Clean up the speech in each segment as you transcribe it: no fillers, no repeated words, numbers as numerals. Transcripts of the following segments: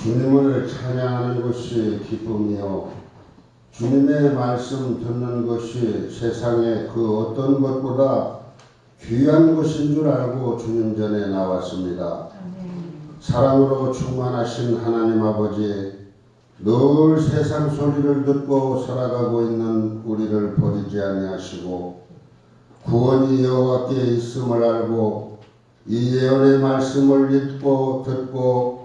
주님을 찬양하는 것이 기쁨이요 주님의 말씀 듣는 것이 세상의 그 어떤 것보다 귀한 것인 줄 알고 주님 전에 나왔습니다. 사랑으로 충만하신 하나님 아버지, 늘 세상 소리를 듣고 살아가고 있는 우리를 버리지 아니하시고 구원이 여호와께 있음을 알고 이 예언의 말씀을 읽고 듣고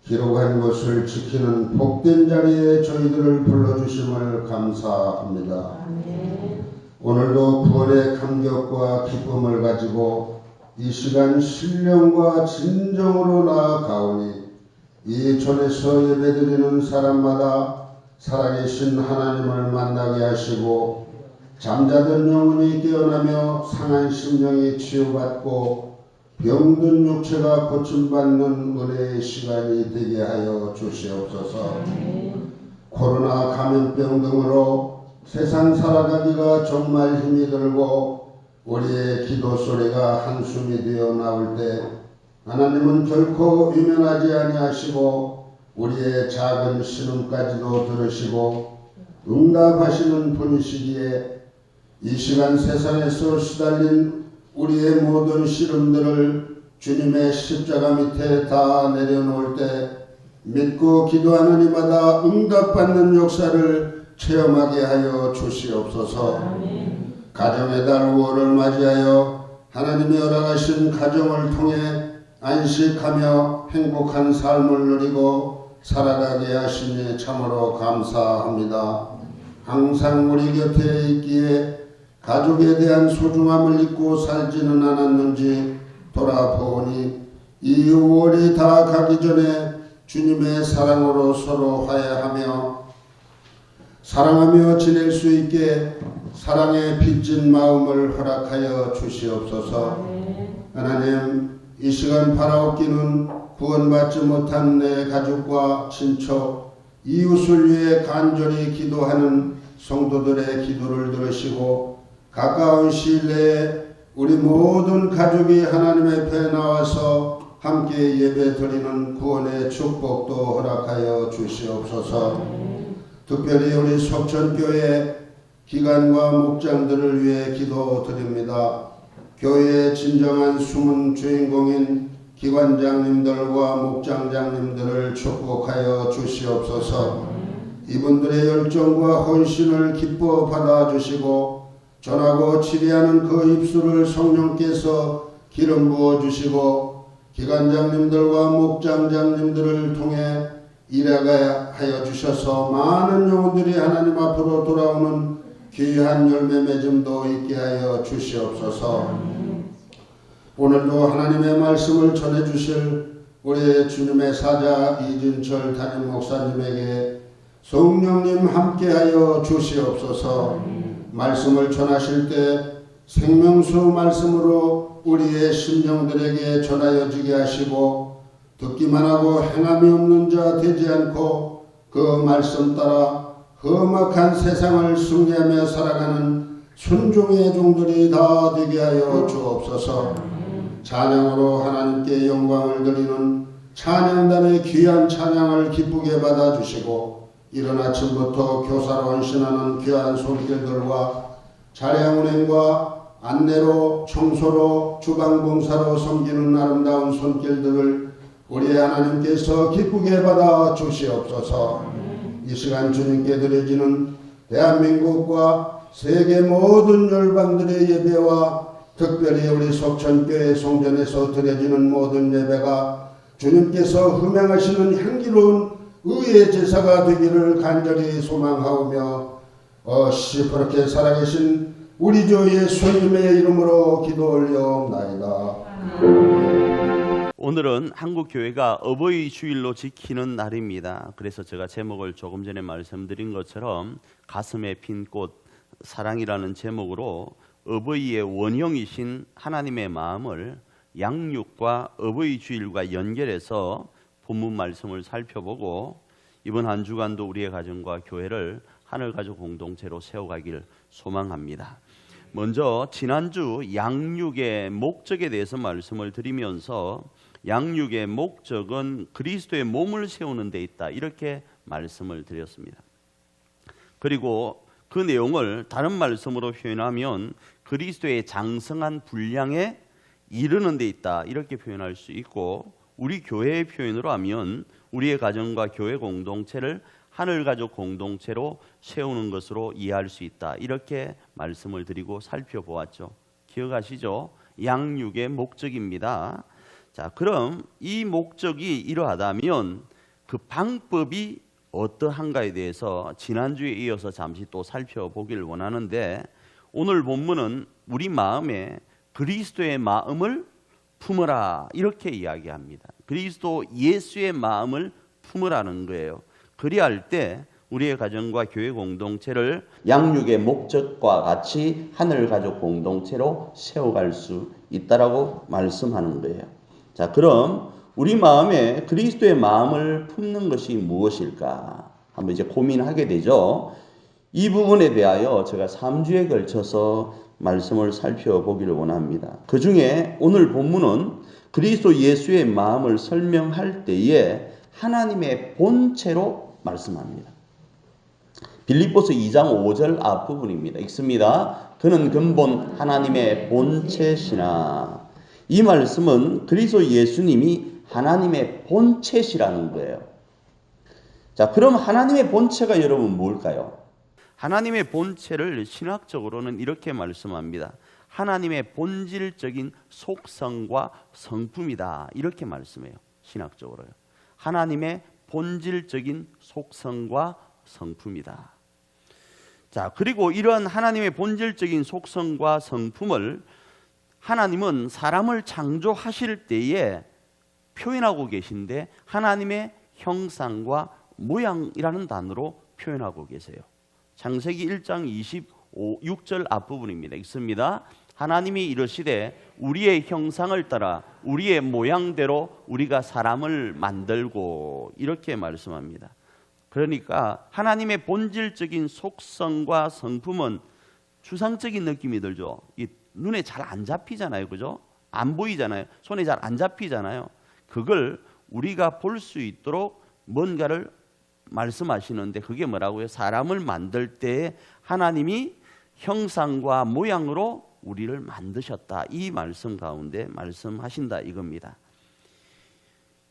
기록한 것을 지키는 복된 자리에 저희들을 불러주심을 감사합니다. 오늘도 구원의 감격과 기쁨을 가지고 이 시간 신령과 진정으로 나아가오니 이 전에서 예배드리는 사람마다 살아계신 하나님을 만나게 하시고 잠자던 영혼이 깨어나며 상한 심령이 치유받고 병든 육체가 고침받는 은혜의 시간이 되게 하여 주시옵소서. 코로나 감염병 등으로 세상 살아가기가 정말 힘이 들고 우리의 기도 소리가 한숨이 되어 나올 때 하나님은 결코 유면하지 아니하시고 우리의 작은 신음까지도 들으시고 응답하시는 분이시기에 이 시간 세상에서 시달린 우리의 모든 시름들을 주님의 십자가 밑에 다 내려놓을 때 믿고 기도하는 이마다 응답받는 역사를 체험하게 하여 주시옵소서. 가정의 달 5월을 맞이하여 하나님의 허락하신 가정을 통해 안식하며 행복한 삶을 누리고 살아가게 하시니 참으로 감사합니다. 항상 우리 곁에 있기에 가족에 대한 소중함을 잊고 살지는 않았는지 돌아보니 이 5월이 다 가기 전에 주님의 사랑으로 서로 화해하며 사랑하며 지낼 수 있게 사랑에 빚진 마음을 허락하여 주시옵소서. 하나님, 이 시간 바라옵기는 구원받지 못한 내 가족과 친척, 이웃을 위해 간절히 기도하는 성도들의 기도를 들으시고 가까운 시일 내에 우리 모든 가족이 하나님 앞에 나와서 함께 예배 드리는 구원의 축복도 허락하여 주시옵소서. 특별히 우리 속천교회 기관과 목장들을 위해 기도드립니다. 교회의 진정한 숨은 주인공인 기관장님들과 목장장님들을 축복하여 주시옵소서. 이분들의 열정과 헌신을 기뻐 받아주시고 전하고 치리하는 그 입술을 성령께서 기름 부어주시고 기관장님들과 목장장님들을 통해 일하게 하여 주셔서 많은 영혼들이 하나님 앞으로 돌아오는 귀한 열매 맺음도 있게 하여 주시옵소서. 오늘도 하나님의 말씀을 전해주실 우리 주님의 사자 이진철 담임 목사님에게 성령님 함께하여 주시옵소서. 말씀을 전하실 때 생명수 말씀으로 우리의 심령들에게 전하여지게 하시고 듣기만 하고 행함이 없는 자 되지 않고 그 말씀 따라 험악한 세상을 승리하며 살아가는 순종의 종들이 다 되게 하여 주옵소서. 찬양으로 하나님께 영광을 드리는 찬양단의 귀한 찬양을 기쁘게 받아주시고 이른 아침부터 교사로 헌신하는 귀한 손길들과 차량 운행과 안내로 청소로 주방봉사로 섬기는 아름다운 손길들을 우리 하나님께서 기쁘게 받아 주시옵소서. 이 시간 주님께 드려지는 대한민국과 세계 모든 열방들의 예배와 특별히 우리 속천교회 송전에서 드려지는 모든 예배가 주님께서 흠양하시는 향기로운 의의 제사가 되기를 간절히 소망하오며 시퍼렇게 살아계신 우리 주 예수님의 이름으로 기도 올려옵나이다. 오늘은 한국교회가 어버이 주일로 지키는 날입니다. 그래서 제가 제목을 조금 전에 말씀드린 것처럼 가슴에 핀 꽃 사랑이라는 제목으로 어버이의 원형이신 하나님의 마음을 양육과 어버이 주일과 연결해서 본문 말씀을 살펴보고 이번 한 주간도 우리의 가정과 교회를 하늘가족 공동체로 세워가길 소망합니다. 먼저 지난주 양육의 목적에 대해서 말씀을 드리면서 양육의 목적은 그리스도의 몸을 세우는 데 있다. 이렇게 말씀을 드렸습니다. 그리고 그 내용을 다른 말씀으로 표현하면 그리스도의 장성한 분량에 이르는 데 있다. 이렇게 표현할 수 있고, 우리 교회의 표현으로 하면 우리의 가정과 교회 공동체를 하늘가족 공동체로 세우는 것으로 이해할 수 있다. 이렇게 말씀을 드리고 살펴보았죠. 기억하시죠? 양육의 목적입니다. 자, 그럼 이 목적이 이러하다면 그 방법이 어떠한가에 대해서 지난주에 이어서 잠시 또 살펴보길 원하는데, 오늘 본문은 우리 마음에 그리스도의 마음을 품으라 이렇게 이야기합니다. 그리스도 예수의 마음을 품으라는 거예요. 그리할 때 우리의 가정과 교회 공동체를 양육의 목적과 같이 하늘가족 공동체로 세워갈 수 있다라고 말씀하는 거예요. 자, 그럼 우리 마음에 그리스도의 마음을 품는 것이 무엇일까? 한번 이제 고민하게 되죠. 이 부분에 대하여 제가 3주에 걸쳐서 말씀을 살펴보기를 원합니다. 그 중에 오늘 본문은 그리스도 예수의 마음을 설명할 때에 하나님의 본체로 말씀합니다. 빌립보서 2장 5절 앞부분입니다. 읽습니다. 그는 근본 하나님의 본체시나. 이 말씀은 그리스도 예수님이 하나님의 본체시라는 거예요. 자, 그럼 하나님의 본체가 여러분 뭘까요? 하나님의 본체를 신학적으로는 이렇게 말씀합니다. 하나님의 본질적인 속성과 성품이다. 이렇게 말씀해요. 신학적으로요. 하나님의 본질적인 속성과 성품이다. 자, 그리고 이러한 하나님의 본질적인 속성과 성품을 하나님은 사람을 창조하실 때에 표현하고 계신데 하나님의 형상과 모양이라는 단어로 표현하고 계세요. 창세기 1장 26절 앞부분입니다. 읽습니다. 하나님이 이르시되 우리의 형상을 따라 우리의 모양대로 우리가 사람을 만들고, 이렇게 말씀합니다. 그러니까 하나님의 본질적인 속성과 성품은 추상적인 느낌이 들죠. 이 눈에 잘 안 잡히잖아요. 그죠? 안 보이잖아요. 손에 잘 안 잡히잖아요. 그걸 우리가 볼 수 있도록 뭔가를 말씀하시는데, 그게 뭐라고요? 사람을 만들 때 하나님이 형상과 모양으로 우리를 만드셨다. 이 말씀 가운데 말씀하신다 이겁니다.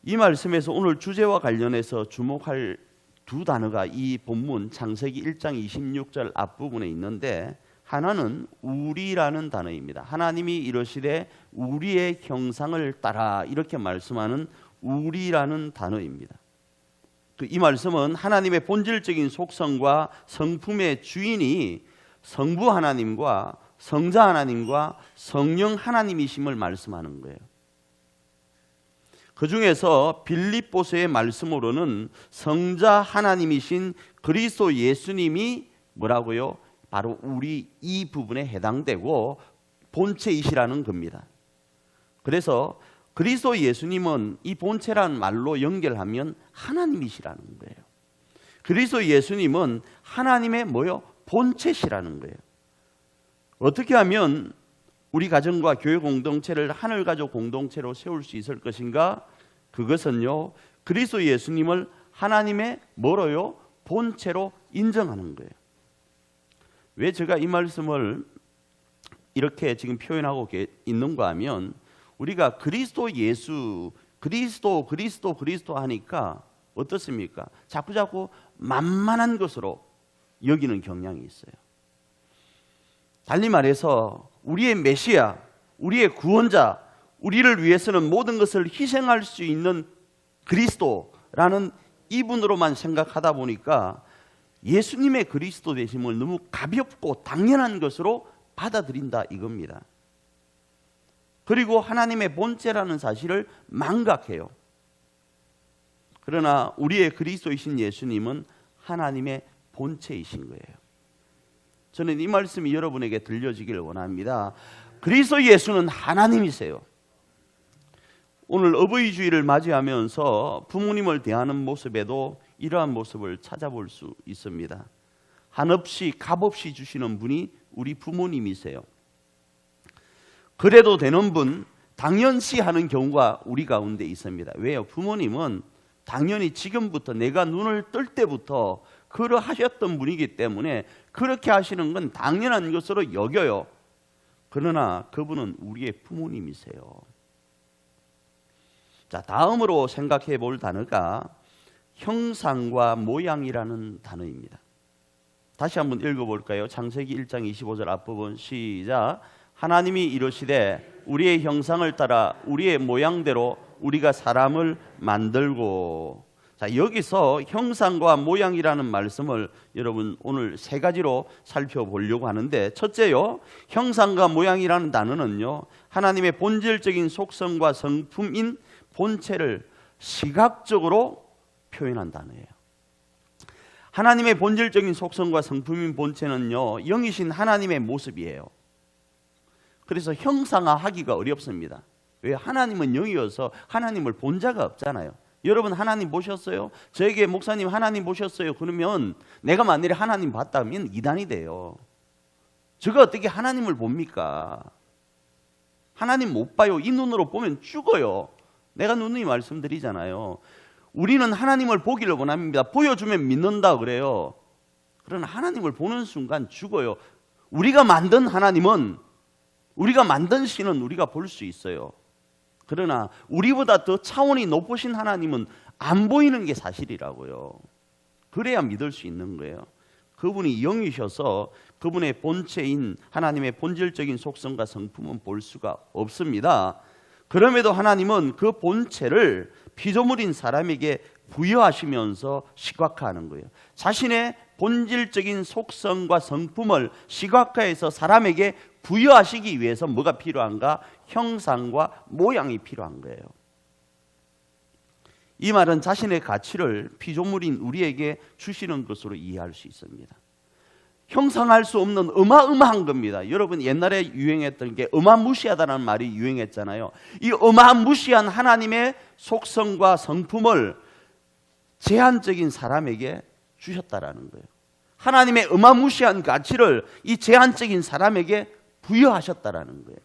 이 말씀에서 오늘 주제와 관련해서 주목할 두 단어가 이 본문 창세기 1장 26절 앞부분에 있는데, 하나는 우리라는 단어입니다. 하나님이 이르시되 우리의 형상을 따라, 이렇게 말씀하는 우리라는 단어입니다. 이 말씀은 하나님의 본질적인 속성과 성품의 주인이 성부 하나님과 성자 하나님과 성령 하나님이심을 말씀하는 거예요. 그 중에서 빌립보서의 말씀으로는 성자 하나님이신 그리스도 예수님이 뭐라고요? 바로 우리 이 부분에 해당되고 본체이시라는 겁니다. 그래서 그리스도 예수님은 이 본체라는 말로 연결하면 하나님이시라는 거예요. 그리스도 예수님은 하나님의 뭐요? 본체시라는 거예요. 어떻게 하면 우리 가정과 교회 공동체를 하늘가족 공동체로 세울 수 있을 것인가? 그것은요, 그리스도 예수님을 하나님의 뭐로요? 본체로 인정하는 거예요. 왜 제가 이 말씀을 이렇게 지금 표현하고 있는가 하면, 우리가 그리스도 예수, 그리스도 하니까 어떻습니까? 자꾸 만만한 것으로 여기는 경향이 있어요. 달리 말해서 우리의 메시아, 우리의 구원자, 우리를 위해서는 모든 것을 희생할 수 있는 그리스도라는 이분으로만 생각하다 보니까 예수님의 그리스도 되심을 너무 가볍고 당연한 것으로 받아들인다 이겁니다. 그리고 하나님의 본체라는 사실을 망각해요. 그러나 우리의 그리스도이신 예수님은 하나님의 본체이신 거예요. 저는 이 말씀이 여러분에게 들려지기를 원합니다. 그리스도 예수는 하나님이세요. 오늘 어버이 주일을 맞이하면서 부모님을 대하는 모습에도 이러한 모습을 찾아볼 수 있습니다. 한없이 값없이 주시는 분이 우리 부모님이세요. 그래도 되는 분, 당연시 하는 경우가 우리 가운데 있습니다. 왜요? 부모님은 당연히 지금부터 내가 눈을 뜰 때부터 그러하셨던 분이기 때문에 그렇게 하시는 건 당연한 것으로 여겨요. 그러나 그분은 우리의 부모님이세요. 자, 다음으로 생각해 볼 단어가 형상과 모양이라는 단어입니다. 다시 한번 읽어볼까요? 창세기 1장 25절 앞부분 시작. 하나님이 이르시되 우리의 형상을 따라 우리의 모양대로 우리가 사람을 만들고. 자, 여기서 형상과 모양이라는 말씀을 여러분 오늘 세 가지로 살펴보려고 하는데, 첫째요, 형상과 모양이라는 단어는요, 하나님의 본질적인 속성과 성품인 본체를 시각적으로 표현한 단어예요. 하나님의 본질적인 속성과 성품인 본체는요, 영이신 하나님의 모습이에요. 그래서 형상화하기가 어렵습니다. 왜? 하나님은 영이어서 하나님을 본 자가 없잖아요. 여러분 하나님 보셨어요? 저에게 목사님 하나님 보셨어요? 그러면 내가 만일에 하나님 봤다면 이단이 돼요. 제가 어떻게 하나님을 봅니까? 하나님 못 봐요. 이 눈으로 보면 죽어요. 내가 누누이 말씀드리잖아요. 우리는 하나님을 보기를 원합니다. 보여주면 믿는다 그래요. 그러나 하나님을 보는 순간 죽어요. 우리가 만든 하나님은, 우리가 만든 신은 우리가 볼 수 있어요. 그러나 우리보다 더 차원이 높으신 하나님은 안 보이는 게 사실이라고요. 그래야 믿을 수 있는 거예요. 그분이 영이셔서 그분의 본체인 하나님의 본질적인 속성과 성품은 볼 수가 없습니다. 그럼에도 하나님은 그 본체를 피조물인 사람에게 부여하시면서 시각화하는 거예요. 자신의 본질적인 속성과 성품을 시각화해서 사람에게 부여하시기 위해서 뭐가 필요한가? 형상과 모양이 필요한 거예요. 이 말은 자신의 가치를 피조물인 우리에게 주시는 것으로 이해할 수 있습니다. 형상할 수 없는 어마어마한 겁니다. 여러분 옛날에 유행했던 게 어마무시하다는 말이 유행했잖아요. 이 어마무시한 하나님의 속성과 성품을 제한적인 사람에게 주셨다라는 거예요. 하나님의 어마무시한 가치를 이 제한적인 사람에게 부여하셨다라는 거예요.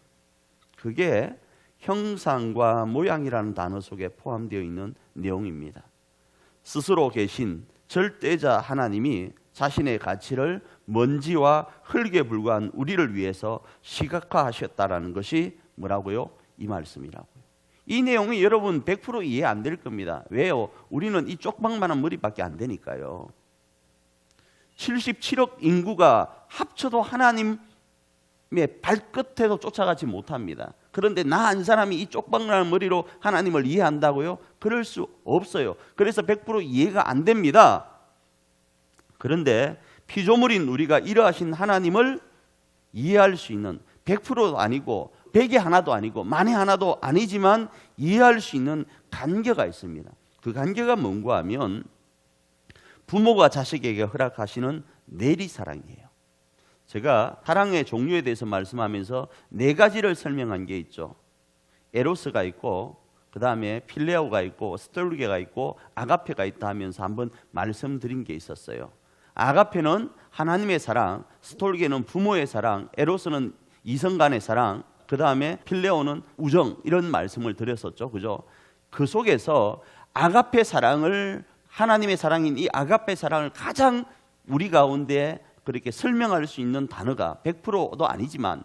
그게 형상과 모양이라는 단어 속에 포함되어 있는 내용입니다. 스스로 계신 절대자 하나님이 자신의 가치를 먼지와 흙에 불과한 우리를 위해서 시각화하셨다라는 것이 뭐라고요? 이 말씀이라고요. 이 내용이 여러분 100% 이해 안 될 겁니다. 왜요? 우리는 이 쪽방만한 머리밖에 안 되니까요. 77억 인구가 합쳐도 하나님의 발끝에도 쫓아가지 못합니다. 그런데 나 한 사람이 이 쪽방만한 머리로 하나님을 이해한다고요? 그럴 수 없어요. 그래서 100% 이해가 안 됩니다. 그런데 피조물인 우리가 이러하신 하나님을 이해할 수 있는 100%도 아니고 100의 하나도 아니고 만의 하나도 아니지만 이해할 수 있는 간격가 있습니다. 그 간격가 뭔가 하면 부모가 자식에게 허락하시는 내리사랑이에요. 제가 사랑의 종류에 대해서 말씀하면서 네 가지를 설명한 게 있죠. 에로스가 있고 그 다음에 필레오가 있고 스톨게가 있고 아가페가 있다 하면서 한번 말씀드린 게 있었어요. 아가페는 하나님의 사랑, 스톨게는 부모의 사랑, 에로스는 이성 간의 사랑, 그 다음에 필레오는 우정, 이런 말씀을 드렸었죠. 그죠? 그 속에서 아가페 사랑을, 하나님의 사랑인 이 아가페 사랑을 가장 우리 가운데 그렇게 설명할 수 있는 단어가 100%도 아니지만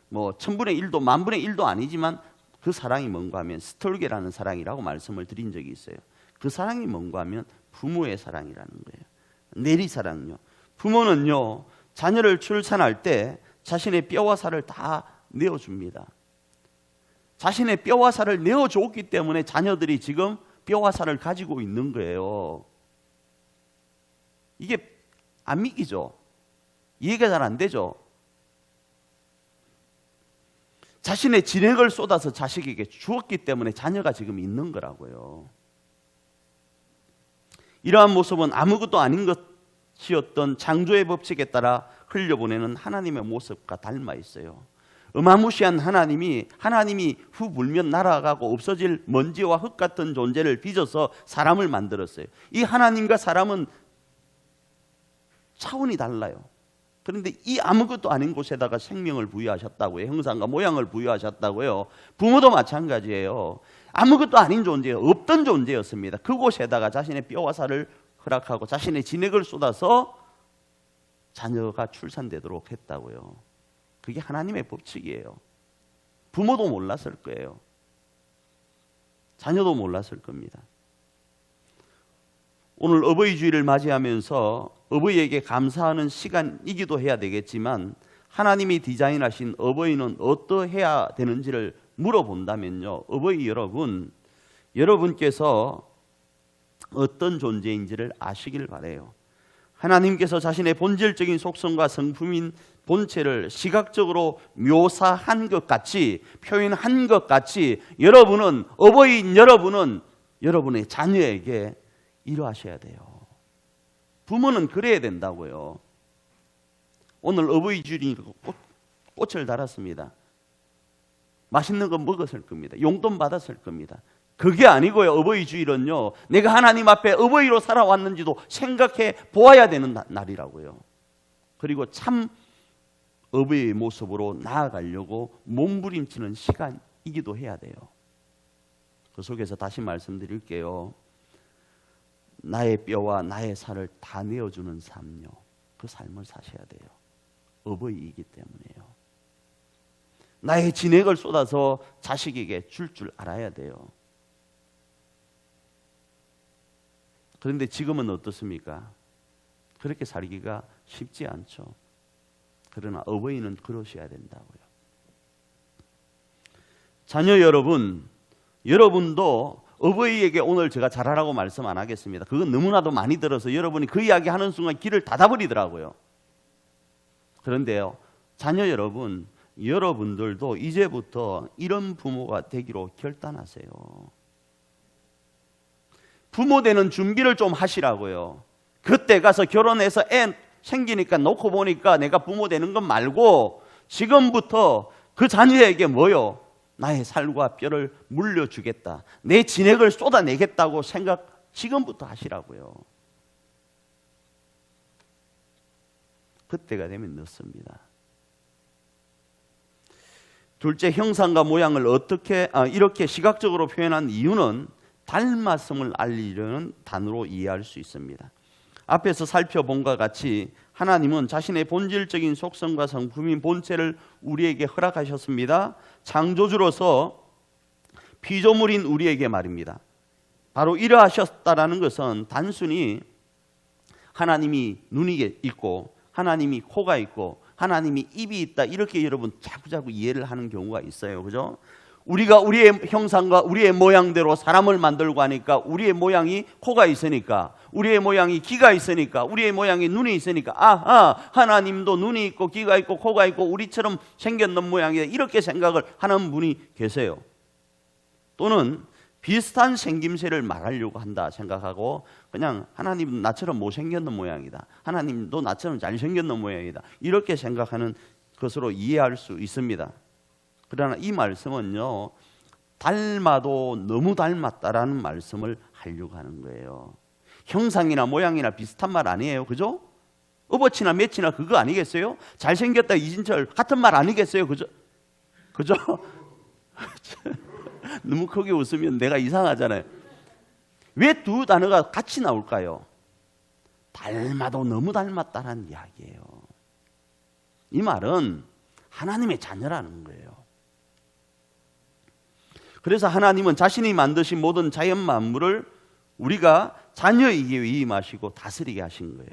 뭐 1000분의 1도 만분의 1도 아니지만 그 사랑이 뭔가 하면 스톨게라는 사랑이라고 말씀을 드린 적이 있어요. 그 사랑이 뭔가 하면 부모의 사랑이라는 거예요. 내리사랑요. 부모는요, 자녀를 출산할 때 자신의 뼈와 살을 다 내어줍니다. 자신의 뼈와 살을 내어줬기 때문에 자녀들이 지금 뼈와 살을 가지고 있는 거예요. 이게 안 믿기죠? 이해가 잘 안 되죠? 자신의 진액을 쏟아서 자식에게 주었기 때문에 자녀가 지금 있는 거라고요. 이러한 모습은 아무것도 아닌 것이었던 창조의 법칙에 따라 흘려보내는 하나님의 모습과 닮아 있어요. 어마무시한 하나님이 후 불면 날아가고 없어질 먼지와 흙 같은 존재를 빚어서 사람을 만들었어요. 이 하나님과 사람은 차원이 달라요. 그런데 이 아무것도 아닌 곳에다가 생명을 부여하셨다고요. 형상과 모양을 부여하셨다고요. 부모도 마찬가지예요. 아무것도 아닌 존재, 없던 존재였습니다. 그곳에다가 자신의 뼈와 살을 허락하고 자신의 진액을 쏟아서 자녀가 출산되도록 했다고요. 그게 하나님의 법칙이에요. 부모도 몰랐을 거예요. 자녀도 몰랐을 겁니다. 오늘 어버이 주일을 맞이하면서 어버이에게 감사하는 시간이기도 해야 되겠지만 하나님이 디자인하신 어버이는 어떠해야 되는지를 물어본다면요. 어버이 여러분, 여러분께서 어떤 존재인지를 아시길 바라요. 하나님께서 자신의 본질적인 속성과 성품인 본체를 시각적으로 묘사한 것 같이, 표현한 것 같이 여러분은, 어버이인 여러분은 여러분의 자녀에게 이러하셔야 돼요. 부모는 그래야 된다고요. 오늘 어버이 주일이니까 꽃을 달았습니다. 맛있는 거 먹었을 겁니다. 용돈 받았을 겁니다. 그게 아니고요. 어버이 주일은요, 내가 하나님 앞에 어버이로 살아왔는지도 생각해 보아야 되는 날이라고요. 그리고 참 어버이의 모습으로 나아가려고 몸부림치는 시간이기도 해야 돼요. 그 속에서 다시 말씀드릴게요. 나의 뼈와 나의 살을 다 내어주는 삶요, 그 삶을 사셔야 돼요. 어버이이기 때문에요. 나의 진액을 쏟아서 자식에게 줄 알아야 돼요. 그런데 지금은 어떻습니까? 그렇게 살기가 쉽지 않죠. 그러나 어버이는 그러셔야 된다고요. 자녀 여러분, 여러분도 어버이에게 오늘 제가 잘하라고 말씀 안 하겠습니다. 그건 너무나도 많이 들어서 여러분이 그 이야기 하는 순간 귀를 닫아버리더라고요. 그런데요, 자녀 여러분, 여러분들도 이제부터 이런 부모가 되기로 결단하세요. 부모 되는 준비를 좀 하시라고요. 그때 가서 결혼해서 애 생기니까 놓고 보니까 내가 부모 되는 것 말고 지금부터 그 자녀에게 뭐요? 나의 살과 뼈를 물려주겠다. 내 진액을 쏟아내겠다고 생각 지금부터 하시라고요. 그때가 되면 늦습니다. 둘째, 형상과 모양을 이렇게 시각적으로 표현한 이유는 닮았음을 알리려는 단어로 이해할 수 있습니다. 앞에서 살펴본 것과 같이 하나님은 자신의 본질적인 속성과 성품인 본체를 우리에게 허락하셨습니다. 창조주로서 피조물인 우리에게 말입니다. 바로 이러하셨다라는 것은 단순히 하나님이 눈이 있고 하나님이 코가 있고 하나님이 입이 있다, 이렇게 여러분 자꾸자꾸 이해를 하는 경우가 있어요. 그죠? 우리가 우리의 형상과 우리의 모양대로 사람을 만들고 하니까 우리의 모양이 코가 있으니까, 우리의 모양이 귀가 있으니까, 우리의 모양이 눈이 있으니까, 아하, 하나님도 눈이 있고 귀가 있고 코가 있고 우리처럼 생겼는 모양이다, 이렇게 생각을 하는 분이 계세요. 또는 비슷한 생김새를 말하려고 한다 생각하고 그냥 하나님은 나처럼 못생겼는 모양이다, 하나님도 나처럼 잘생겼는 모양이다, 이렇게 생각하는 것으로 이해할 수 있습니다. 그러나 이 말씀은요, 닮아도 너무 닮았다라는 말씀을 하려고 하는 거예요. 형상이나 모양이나 비슷한 말 아니에요. 그죠? 어버치나 매치나 그거 아니겠어요? 잘생겼다 이진철 같은 말 아니겠어요? 그죠? 그죠? 너무 크게 웃으면 내가 이상하잖아요. 왜 두 단어가 같이 나올까요? 닮아도 너무 닮았다는 이야기예요. 이 말은 하나님의 자녀라는 거예요. 그래서 하나님은 자신이 만드신 모든 자연 만물을 우리가 자녀이기에 위임하시고 다스리게 하신 거예요.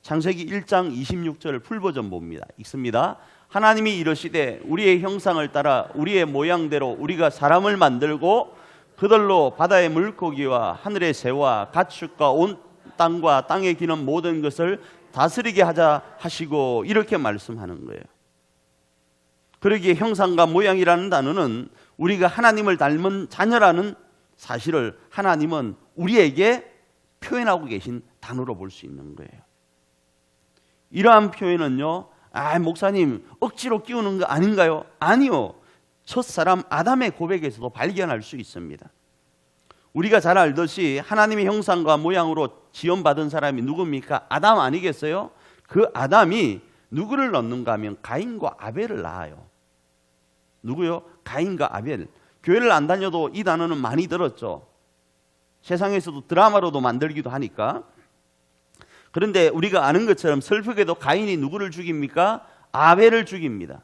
창세기 1장 26절 풀버전 봅니다. 읽습니다. 하나님이 이르시되 우리의 형상을 따라 우리의 모양대로 우리가 사람을 만들고 그들로 바다의 물고기와 하늘의 새와 가축과 온 땅과 땅에 기는 모든 것을 다스리게 하자 하시고, 이렇게 말씀하는 거예요. 그러기에 형상과 모양이라는 단어는 우리가 하나님을 닮은 자녀라는 사실을 하나님은 우리에게 표현하고 계신 단어로 볼 수 있는 거예요. 이러한 표현은요, 목사님 억지로 끼우는 거 아닌가요? 아니요. 첫사람 아담의 고백에서도 발견할 수 있습니다. 우리가 잘 알듯이 하나님의 형상과 모양으로 지원받은 사람이 누굽니까? 아담 아니겠어요? 그 아담이 누구를 넣는가 하면 가인과 아벨을 낳아요. 누구요? 가인과 아벨. 교회를 안 다녀도 이 단어는 많이 들었죠. 세상에서도 드라마로도 만들기도 하니까. 그런데 우리가 아는 것처럼 슬프게도 가인이 누구를 죽입니까? 아벨을 죽입니다.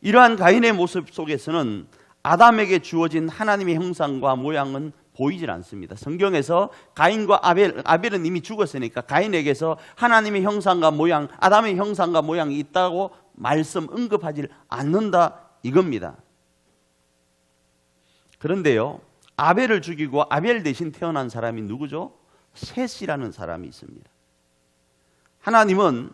이러한 가인의 모습 속에서는 아담에게 주어진 하나님의 형상과 모양은 보이질 않습니다. 성경에서 가인과 아벨은 이미 죽었으니까 가인에게서 하나님의 형상과 모양, 아담의 형상과 모양이 있다고 말씀 언급하지 않는다 이겁니다. 그런데요, 아벨을 죽이고 아벨 대신 태어난 사람이 누구죠? 셋이라는 사람이 있습니다. 하나님은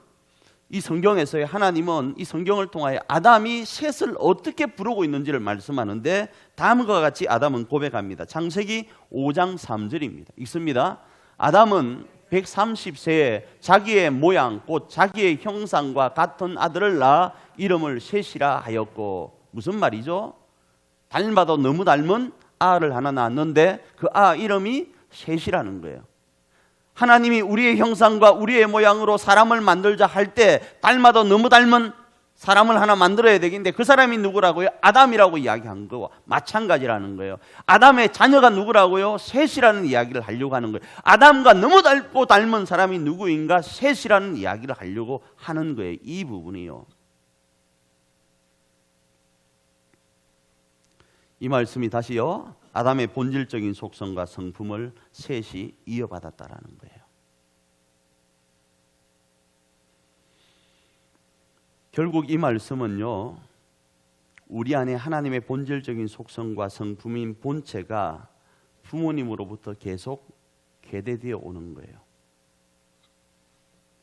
이 성경을 통하여 아담이 셋을 어떻게 부르고 있는지를 말씀하는데 다음과 같이 아담은 고백합니다. 창세기 5장 3절입니다. 읽습니다. 아담은 130세에 자기의 모양 곧 자기의 형상과 같은 아들을 낳아 이름을 셋이라 하였고, 무슨 말이죠? 닮아도 너무 닮은 아를 하나 낳았는데 그 아 이름이 셋이라는 거예요. 하나님이 우리의 형상과 우리의 모양으로 사람을 만들자 할 때 닮아도 너무 닮은 사람을 하나 만들어야 되겠는데 그 사람이 누구라고요? 아담이라고 이야기한 거와 마찬가지라는 거예요. 아담의 자녀가 누구라고요? 셋이라는 이야기를 하려고 하는 거예요. 아담과 너무 닮은 사람이 누구인가? 셋이라는 이야기를 하려고 하는 거예요. 이 부분이요. 이 말씀이 다시요, 아담의 본질적인 속성과 성품을 셋이 이어받았다라는 거예요. 결국 이 말씀은요, 우리 안에 하나님의 본질적인 속성과 성품인 본체가 부모님으로부터 계속 계대되어 오는 거예요.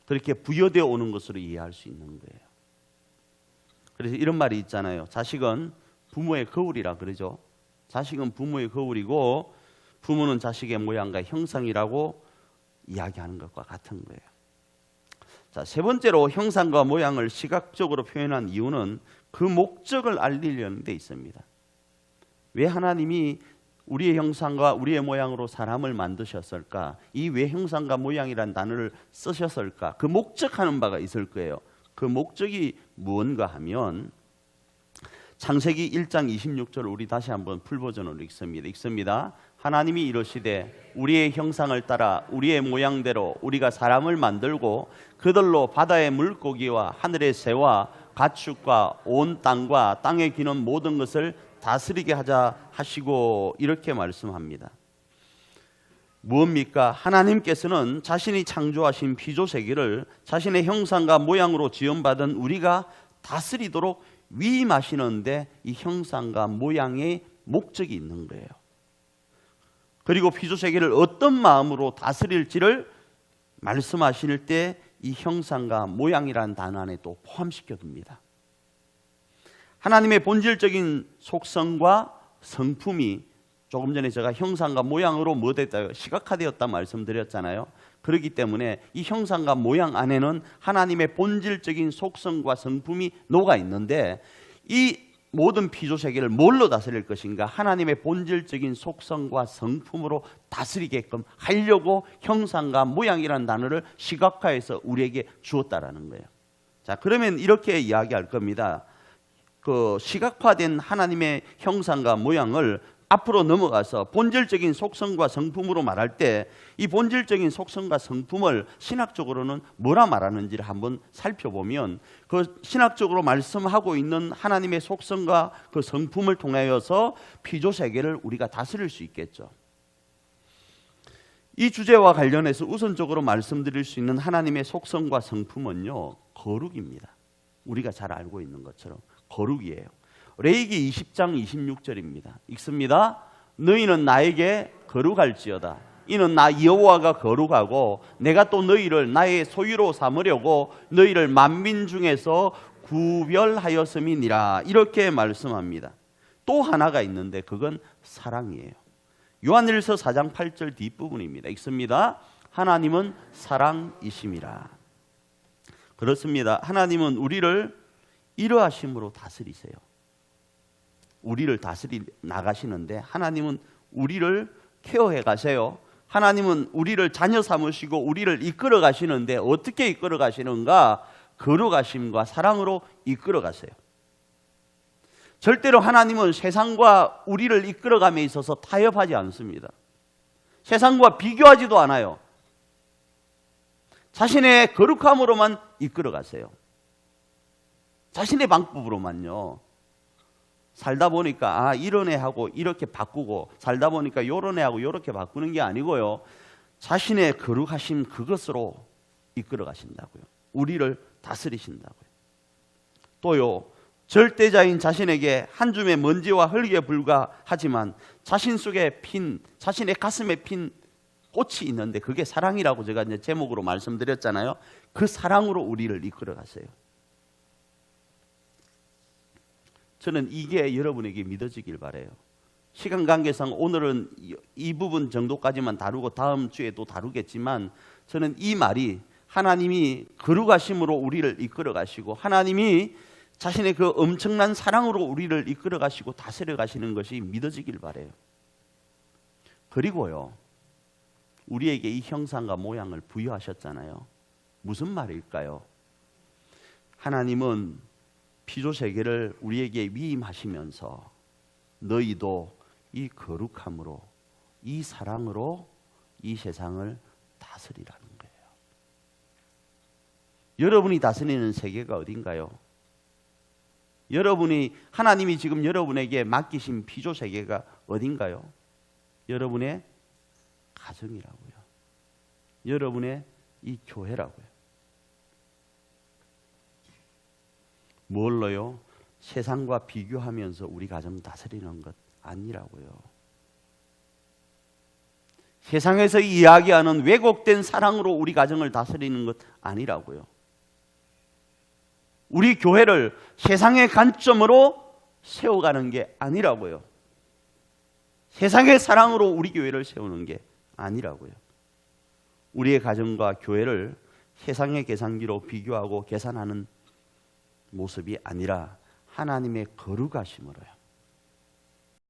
그렇게 부여되어 오는 것으로 이해할 수 있는 거예요. 그래서 이런 말이 있잖아요. 자식은 부모의 거울이라 그러죠. 자식은 부모의 거울이고 부모는 자식의 모양과 형상이라고 이야기하는 것과 같은 거예요. 자, 세 번째로 형상과 모양을 시각적으로 표현한 이유는 그 목적을 알리려는 데 있습니다. 왜 하나님이 우리의 형상과 우리의 모양으로 사람을 만드셨을까? 이 왜 형상과 모양이라는 단어를 쓰셨을까? 그 목적하는 바가 있을 거예요. 그 목적이 무언가 하면 창세기 1장 26절 우리 다시 한번 풀버전으로 읽습니다. 하나님이 이르시되 우리의 형상을 따라 우리의 모양대로 우리가 사람을 만들고 그들로 바다의 물고기와 하늘의 새와 가축과 온 땅과 땅에 기는 모든 것을 다스리게 하자 하시고, 이렇게 말씀합니다. 무엇입니까? 하나님께서는 자신이 창조하신 피조세계를 자신의 형상과 모양으로 지음받은 우리가 다스리도록 위임하시는데 이 형상과 모양의 목적이 있는 거예요. 그리고 피조세계를 어떤 마음으로 다스릴지를 말씀하실 때 이 형상과 모양이라는 단어 안에 또 포함시켜 둡니다. 하나님의 본질적인 속성과 성품이 조금 전에 제가 형상과 모양으로 뭐됐다 시각화되었다 말씀드렸잖아요. 그렇기 때문에 이 형상과 모양 안에는 하나님의 본질적인 속성과 성품이 녹아 있는데 이 모든 피조세계를 뭘로 다스릴 것인가? 하나님의 본질적인 속성과 성품으로 다스리게끔 하려고 형상과 모양이라는 단어를 시각화해서 우리에게 주었다라는 거예요. 자, 그러면 이렇게 이야기할 겁니다. 그 시각화된 하나님의 형상과 모양을 앞으로 넘어가서 본질적인 속성과 성품으로 말할 때 이 본질적인 속성과 성품을 신학적으로는 뭐라 말하는지를 한번 살펴보면 그 신학적으로 말씀하고 있는 하나님의 속성과 그 성품을 통하여서 피조세계를 우리가 다스릴 수 있겠죠. 이 주제와 관련해서 우선적으로 말씀드릴 수 있는 하나님의 속성과 성품은요, 거룩입니다. 우리가 잘 알고 있는 것처럼 거룩이에요. 레위기 20장 26절입니다. 읽습니다. 너희는 나에게 거룩할지어다. 이는 나 여호와가 거룩하고 내가 또 너희를 나의 소유로 삼으려고 너희를 만민 중에서 구별하였음이니라. 이렇게 말씀합니다. 또 하나가 있는데 그건 사랑이에요. 요한일서 4장 8절 뒷부분입니다. 읽습니다. 하나님은 사랑이심이라. 그렇습니다. 하나님은 우리를 이러하심으로 다스리세요. 우리를 다스리 나가시는데 하나님은 우리를 케어해 가세요. 하나님은 우리를 자녀 삼으시고 우리를 이끌어 가시는데 어떻게 이끌어 가시는가? 거룩하심과 사랑으로 이끌어 가세요. 절대로 하나님은 세상과 우리를 이끌어감에 있어서 타협하지 않습니다. 세상과 비교하지도 않아요. 자신의 거룩함으로만 이끌어 가세요. 자신의 방법으로만요. 살다 보니까 이런 애하고 이렇게 바꾸고 살다 보니까 요런 애하고 이렇게 바꾸는 게 아니고요. 자신의 거룩하심 그것으로 이끌어 가신다고요. 우리를 다스리신다고요. 또요. 절대자인 자신에게 한 줌의 먼지와 흙에 불과하지만 자신 속에 자신의 가슴에 핀 꽃이 있는데 그게 사랑이라고 제가 이제 제목으로 말씀드렸잖아요. 그 사랑으로 우리를 이끌어 가세요. 저는 이게 여러분에게 믿어지길 바라요. 시간 관계상 오늘은 이 부분 정도까지만 다루고 다음 주에도 다루겠지만 저는 이 말이 하나님이 거룩하심으로 우리를 이끌어 가시고 하나님이 자신의 그 엄청난 사랑으로 우리를 이끌어 가시고 다스려 가시는 것이 믿어지길 바라요. 그리고요. 우리에게 이 형상과 모양을 부여하셨잖아요. 무슨 말일까요? 하나님은 피조 세계를 우리에게 위임하시면서 너희도 이 거룩함으로 이 사랑으로 이 세상을 다스리라는 거예요. 여러분이 다스리는 세계가 어딘가요? 하나님이 지금 여러분에게 맡기신 피조 세계가 어딘가요? 여러분의 가정이라고요. 여러분의 이 교회라고요. 뭘로요? 세상과 비교하면서 우리 가정 다스리는 것 아니라고요. 세상에서 이야기하는 왜곡된 사랑으로 우리 가정을 다스리는 것 아니라고요. 우리 교회를 세상의 관점으로 세워가는 게 아니라고요. 세상의 사랑으로 우리 교회를 세우는 게 아니라고요. 우리의 가정과 교회를 세상의 계산기로 비교하고 계산하는 모습이 아니라 하나님의 거룩하심으로요.